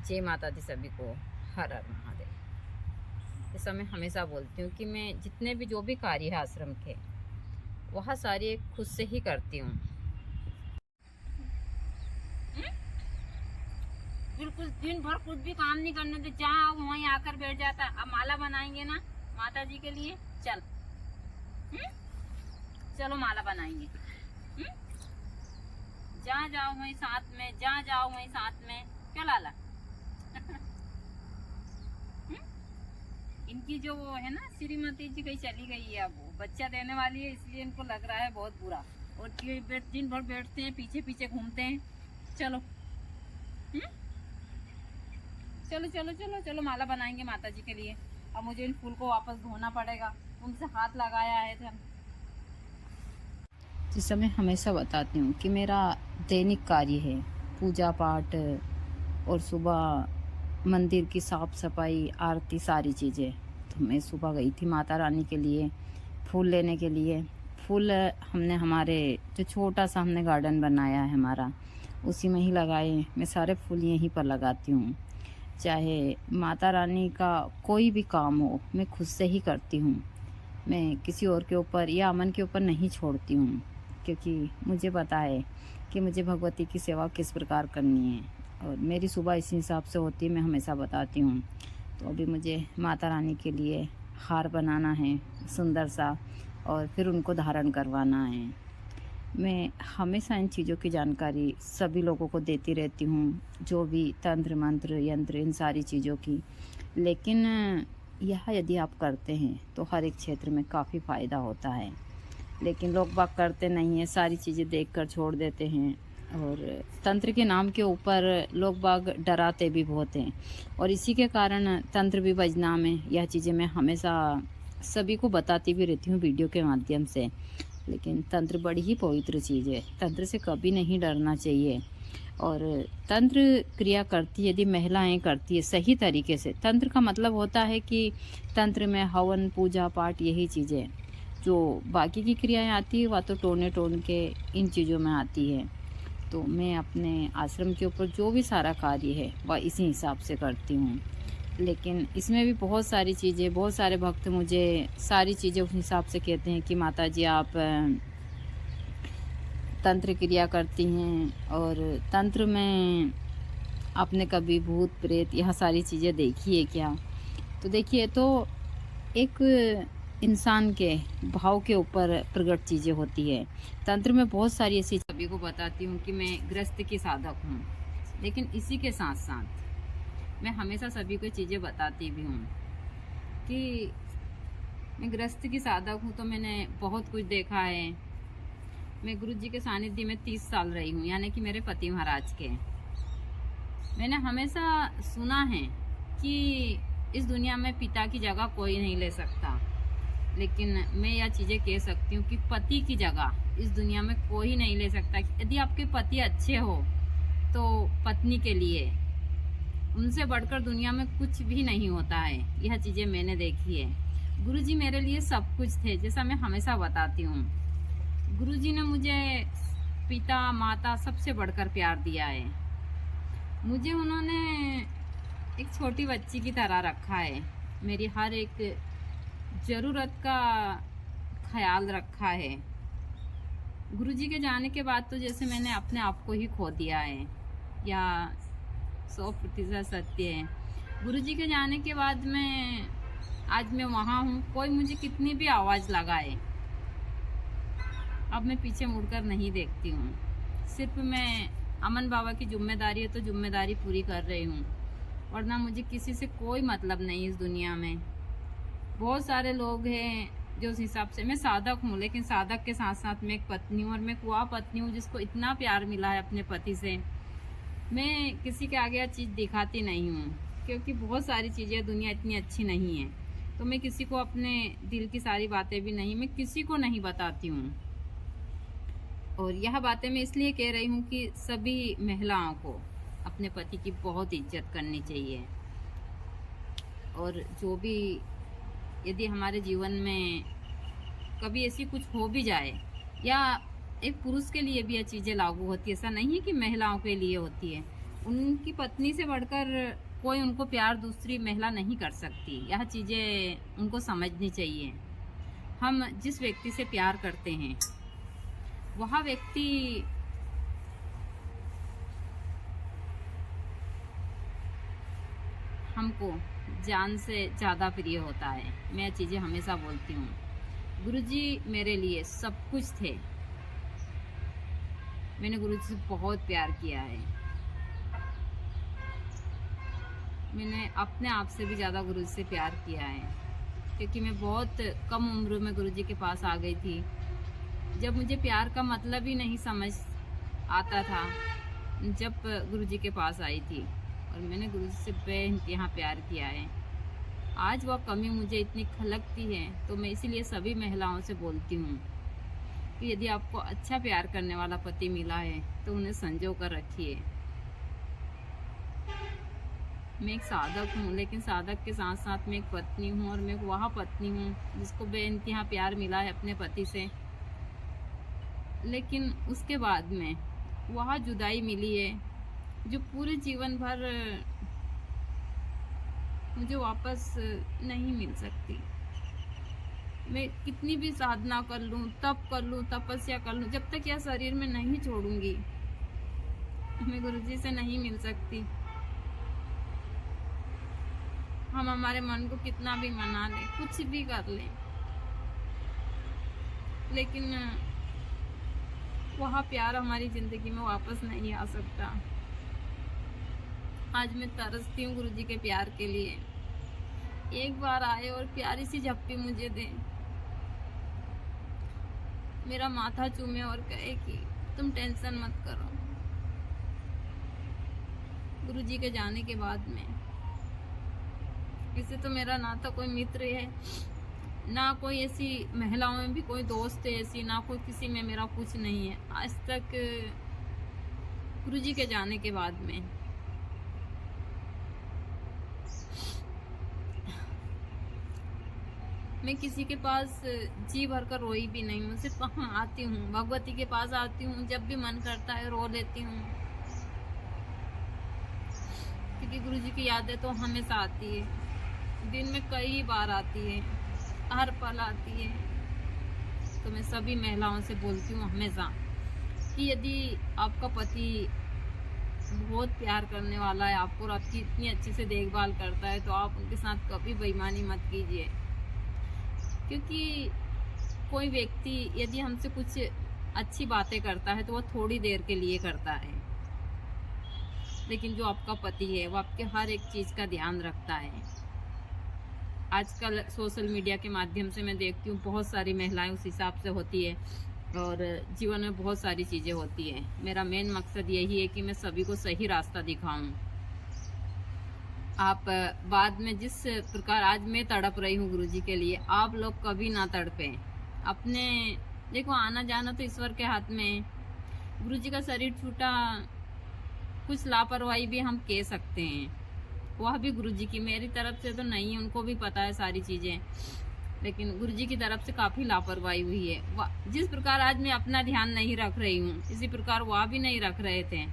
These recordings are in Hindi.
जय माता दी सभी को। हर हर महादेव। जैसा मैं हमेशा बोलती हूँ कि मैं जितने भी जो भी कार्य है आश्रम के, वह सारे खुद से ही करती हूँ। बिल्कुल दिन भर कुछ भी काम नहीं करने दे, जहाँ वहीं आकर बैठ जाता है। अब माला बनाएंगे ना माता जी के लिए, चल चलो माला बनाएंगे। जहाँ जाओ वहीं साथ में, जहाँ जाओ वहीं साथ में। क्या लाला इनकी जो वो है ना श्रीमती जी कहीं चली गई है, अब वो बच्चा देने वाली है, इसलिए इनको लग रहा है बहुत बुरा। और दिन भर बैठते हैं, पीछे पीछे घूमते हैं। चलो चलो चलो चलो चलो माला बनाएंगे माता जी के लिए। अब मुझे इन फूल को वापस धोना पड़ेगा, उनसे हाथ लगाया है थे। जिस समय हमेशा बताती हूँ कि मेरा दैनिक कार्य है पूजा पाठ और सुबह मंदिर की साफ सफाई, आरती, सारी चीज़ें। तो मैं सुबह गई थी माता रानी के लिए फूल लेने के लिए। फूल हमने हमारे जो छोटा सा हमने गार्डन बनाया है हमारा, उसी में ही लगाए। मैं सारे फूल यहीं पर लगाती हूँ। चाहे माता रानी का कोई भी काम हो, मैं खुद से ही करती हूँ। मैं किसी और के ऊपर या अमन के ऊपर नहीं छोड़ती हूँ, क्योंकि मुझे पता है कि मुझे भगवती की सेवा किस प्रकार करनी है और मेरी सुबह इसी हिसाब से होती है। मैं हमेशा बताती हूँ। तो अभी मुझे माता रानी के लिए हार बनाना है सुंदर सा, और फिर उनको धारण करवाना है। मैं हमेशा इन चीज़ों की जानकारी सभी लोगों को देती रहती हूँ, जो भी तंत्र मंत्र यंत्र, इन सारी चीज़ों की। लेकिन यह यदि आप करते हैं तो हर एक क्षेत्र में काफ़ी फ़ायदा होता है। लेकिन लोग बाग करते नहीं हैं, सारी चीज़ें देखकर छोड़ देते हैं। और तंत्र के नाम के ऊपर लोग बाग डराते भी बहुत हैं, और इसी के कारण तंत्र भी बदनाम है। यह चीज़ें मैं हमेशा सभी को बताती भी रहती हूँ वीडियो के माध्यम से। लेकिन तंत्र बड़ी ही पवित्र चीज़ है, तंत्र से कभी नहीं डरना चाहिए। और तंत्र क्रिया करती यदि महिलाएं करती है सही तरीके से, तंत्र का मतलब होता है कि तंत्र में हवन पूजा पाठ यही चीज़ें। जो बाकी की क्रियाएं आती है वह तो टोने टोन के इन चीज़ों में आती है। तो मैं अपने आश्रम के ऊपर जो भी सारा कार्य है वह इसी हिसाब से करती हूँ। लेकिन इसमें भी बहुत सारी चीज़ें, बहुत सारे भक्त मुझे सारी चीज़ें उस हिसाब से कहते हैं कि माता जी आप तंत्र क्रिया करती हैं, और तंत्र में आपने कभी भूत प्रेत यह सारी चीज़ें देखी है क्या? तो देखिए, तो एक इंसान के भाव के ऊपर प्रकट चीज़ें होती है। तंत्र में बहुत सारी ऐसी सभी को बताती हूँ कि मैं गृहस्थ की साधक हूँ, लेकिन इसी के साथ साथ मैं हमेशा सभी को चीज़ें बताती भी हूँ कि मैं गृहस्थ की साधक हूँ। तो मैंने बहुत कुछ देखा है। मैं गुरु जी के सानिध्य में 30 साल रही हूँ, यानी कि मेरे पति महाराज के। मैंने हमेशा सुना है कि इस दुनिया में पिता की जगह कोई नहीं ले सकता, लेकिन मैं यह चीज़ें कह सकती हूँ कि पति की जगह इस दुनिया में कोई नहीं ले सकता। यदि आपके पति अच्छे हो तो पत्नी के लिए उनसे बढ़कर दुनिया में कुछ भी नहीं होता है। यह चीज़ें मैंने देखी है। गुरु जी मेरे लिए सब कुछ थे, जैसा मैं हमेशा बताती हूँ। गुरु जी ने मुझे पिता माता सबसे बढ़कर प्यार दिया है। मुझे उन्होंने एक छोटी बच्ची की तरह रखा है। मेरी हर एक ज़रूरत का ख्याल रखा है। गुरु जी के जाने के बाद तो जैसे मैंने अपने आप को ही खो दिया है, या 100% सत्य है। गुरु जी के जाने के बाद आज मैं वहाँ हूँ। कोई मुझे कितनी भी आवाज़ लगाए, अब मैं पीछे मुड़कर नहीं देखती हूँ। सिर्फ मैं अमन बाबा की जिम्मेदारी है तो जिम्मेदारी पूरी कर रही हूँ, वरना मुझे किसी से कोई मतलब नहीं इस दुनिया में। बहुत सारे लोग हैं जो उस हिसाब से, मैं साधक हूँ, लेकिन साधक के साथ साथ मैं एक पत्नी हूँ, और मैं कुआ पत्नी हूँ जिसको इतना प्यार मिला है अपने पति से। मैं किसी के आगे यह चीज़ दिखाती नहीं हूँ, क्योंकि बहुत सारी चीज़ें दुनिया इतनी अच्छी नहीं है। तो मैं किसी को अपने दिल की सारी बातें भी नहीं, मैं किसी को नहीं बताती हूँ। और यह बातें मैं इसलिए कह रही हूँ कि सभी महिलाओं को अपने पति की बहुत इज्जत करनी चाहिए। और जो भी यदि हमारे जीवन में कभी ऐसी कुछ हो भी जाए, या एक पुरुष के लिए भी यह चीज़ें लागू होती है, ऐसा नहीं है कि महिलाओं के लिए होती है। उनकी पत्नी से बढ़कर कोई उनको प्यार दूसरी महिला नहीं कर सकती। यह चीज़ें उनको समझनी चाहिए। हम जिस व्यक्ति से प्यार करते हैं वह व्यक्ति हमको जान से ज़्यादा प्रिय होता है। मैं यह चीज़ें हमेशा बोलती हूँ। गुरुजी मेरे लिए सब कुछ थे। मैंने गुरुजी से बहुत प्यार किया है। मैंने अपने आप से भी ज़्यादा गुरुजी से प्यार किया है, क्योंकि मैं बहुत कम उम्र में गुरुजी के पास आ गई थी, जब मुझे प्यार का मतलब ही नहीं समझ आता था। जब गुरुजी के पास आई थी और मैंने गुरुजी से बेइंतहा प्यार किया है। आज वह कमी मुझे इतनी खलकती है, तो मैं इसीलिए सभी महिलाओं से बोलती हूँ कि यदि आपको अच्छा प्यार करने वाला पति मिला है तो उन्हें संजो कर रखिए। मैं एक साधक हूँ, लेकिन साधक के साथ साथ मैं एक पत्नी हूँ, और मैं वह पत्नी हूँ जिसको बेइंतहा प्यार मिला है अपने पति से। लेकिन उसके बाद में वह जुदाई मिली है जो पूरे जीवन भर मुझे वापस नहीं मिल सकती। मैं कितनी भी साधना कर लूँ, तप कर लूँ, तपस्या कर लूँ, जब तक यह शरीर में नहीं छोड़ूंगी मैं गुरुजी से नहीं मिल सकती। हम हमारे मन को कितना भी मना लें, कुछ भी कर लें, लेकिन वह प्यार हमारी जिंदगी में वापस नहीं आ सकता। आज मैं तरसती हूँ गुरुजी के प्यार के लिए। एक बार आए और प्यारी सी झप्पी मुझे दे, मेरा माथा चूमे और कहे कि तुम टेंशन मत करो। गुरुजी के जाने के बाद में किसी तो मेरा ना तो कोई मित्र है, ना कोई ऐसी महिलाओं में भी कोई दोस्त है ऐसी, ना कोई किसी में मेरा कुछ नहीं है आज तक। गुरुजी के जाने के बाद में मैं किसी के पास जी भर कर रोई भी नहीं हूँ। सिर्फ वहाँ आती हूँ, भगवती के पास आती हूँ, जब भी मन करता है रो लेती हूँ, क्योंकि गुरुजी की यादें तो हमेशा आती है। दिन में कई बार आती है, हर पल आती है। तो मैं सभी महिलाओं से बोलती हूँ हमेशा कि यदि आपका पति बहुत प्यार करने वाला है आपको और आपकी इतनी अच्छी से देखभाल करता है, तो आप उनके साथ कभी बेईमानी मत कीजिए। क्योंकि कोई व्यक्ति यदि हमसे कुछ अच्छी बातें करता है तो वह थोड़ी देर के लिए करता है, लेकिन जो आपका पति है वो आपके हर एक चीज़ का ध्यान रखता है। आजकल सोशल मीडिया के माध्यम से मैं देखती हूँ बहुत सारी महिलाएं उस हिसाब से होती है, और जीवन में बहुत सारी चीज़ें होती है। मेरा मेन मकसद यही है कि मैं सभी को सही रास्ता दिखाऊं। आप बाद में जिस प्रकार आज मैं तड़प रही हूँ गुरुजी के लिए, आप लोग कभी ना तड़पें। अपने देखो, आना जाना तो ईश्वर के हाथ में है। गुरुजी का शरीर छूटा, कुछ लापरवाही भी हम कह सकते हैं, वह भी गुरुजी की, मेरी तरफ से तो नहीं, उनको भी पता है सारी चीज़ें, लेकिन गुरुजी की तरफ से काफ़ी लापरवाही हुई है। जिस प्रकार आज मैं अपना ध्यान नहीं रख रही हूँ, इसी प्रकार वह भी नहीं रख रहे थे।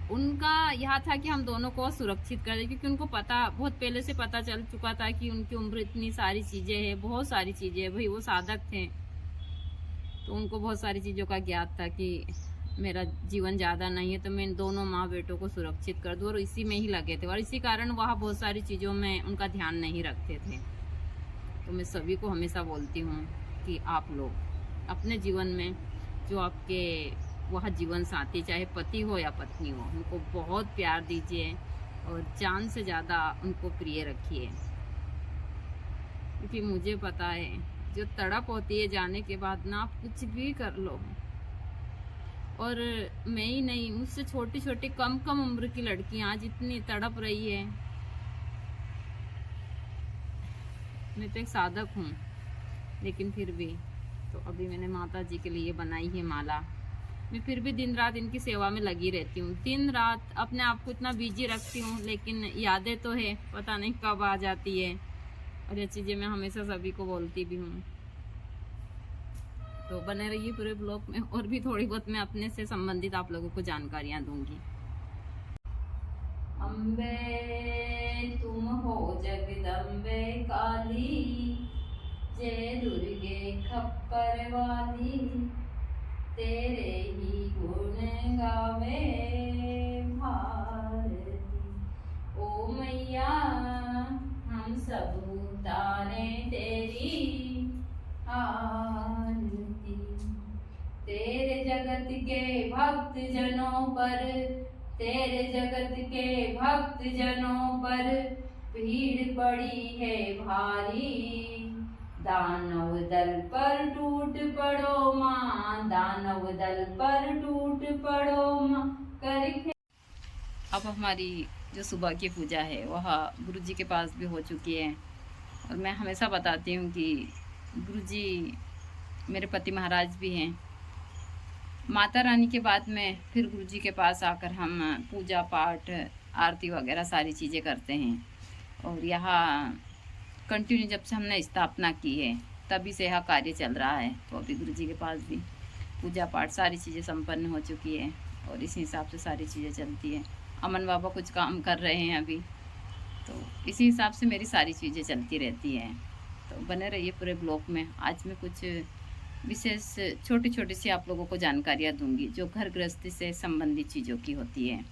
उनका यह था कि हम दोनों को सुरक्षित कर दें, क्योंकि उनको पता, बहुत पहले से पता चल चुका था कि उनकी उम्र इतनी सारी चीज़ें हैं, बहुत सारी चीज़ें हैं। भाई वो साधक थे तो उनको बहुत सारी चीज़ों का ज्ञात था कि मेरा जीवन ज़्यादा नहीं है, तो मैं इन दोनों माँ बेटों को सुरक्षित कर दूँ, और इसी में ही लगे थे। और इसी कारण वह बहुत सारी चीज़ों में उनका ध्यान नहीं रखते थे। तो मैं सभी को हमेशा बोलती हूँ कि आप लोग अपने जीवन में जो आपके वह जीवन साथी, चाहे पति हो या पत्नी हो, उनको बहुत प्यार दीजिए और जान से ज़्यादा उनको प्रिय रखिए। क्योंकि मुझे पता है जो तड़प होती है जाने के बाद ना, आप कुछ भी कर लो, और मैं ही नहीं, मुझसे छोटी छोटी कम उम्र की लड़कियां आज इतनी तड़प रही है। मैं तो एक साधक हूँ, लेकिन फिर भी तो अभी मैंने माता जी के लिए बनाई है माला। मैं फिर भी दिन रात इनकी सेवा में लगी रहती हूँ, दिन रात अपने आप को इतना बिजी रखती हूँ, लेकिन यादें तो है, पता नहीं कब आ जाती है। और ये चीज़ें मैं हमेशा सभी को बोलती भी हूँ। तो बने रहिए पूरे ब्लॉग में, और भी थोड़ी बहुत मैं अपने से संबंधित आप लोगों को जानकारियाँ दूंगी। अम्बे तुम हो जगदम्बे काली, जय दुर्गे खप्पर वाली, तेरे ही गुण गावे भारती। ओ मैया हम सब उतारे तेरी आरती। तेरे जगत के भक्त जनों पर, तेरे जगत के भक्त जनों पर भीड़ पड़ी है भारी। दानव दल पर टूट पड़ो माँ, दानव दल पर टूट पड़ो माँ करके। अब हमारी जो सुबह की पूजा है वह गुरु जी के पास भी हो चुकी है, और मैं हमेशा बताती हूँ कि गुरु जी मेरे पति महाराज भी हैं। माता रानी के बाद में फिर गुरु जी के पास आकर हम पूजा पाठ आरती वगैरह सारी चीज़ें करते हैं। और यहाँ कंटिन्यू जब से हमने स्थापना की है तभी से यह कार्य चल रहा है। तो अभी गुरु जी के पास भी पूजा पाठ सारी चीज़ें संपन्न हो चुकी है और इसी हिसाब से सारी चीज़ें चलती हैं। अमन बाबा कुछ काम कर रहे हैं अभी, तो इसी हिसाब से मेरी सारी चीज़ें चलती रहती हैं। तो बने रहिए पूरे ब्लॉग में। आज मैं कुछ विशेष छोटी छोटी सी आप लोगों को जानकारियाँ दूंगी जो घर गृहस्थी से संबंधित चीज़ों की होती है।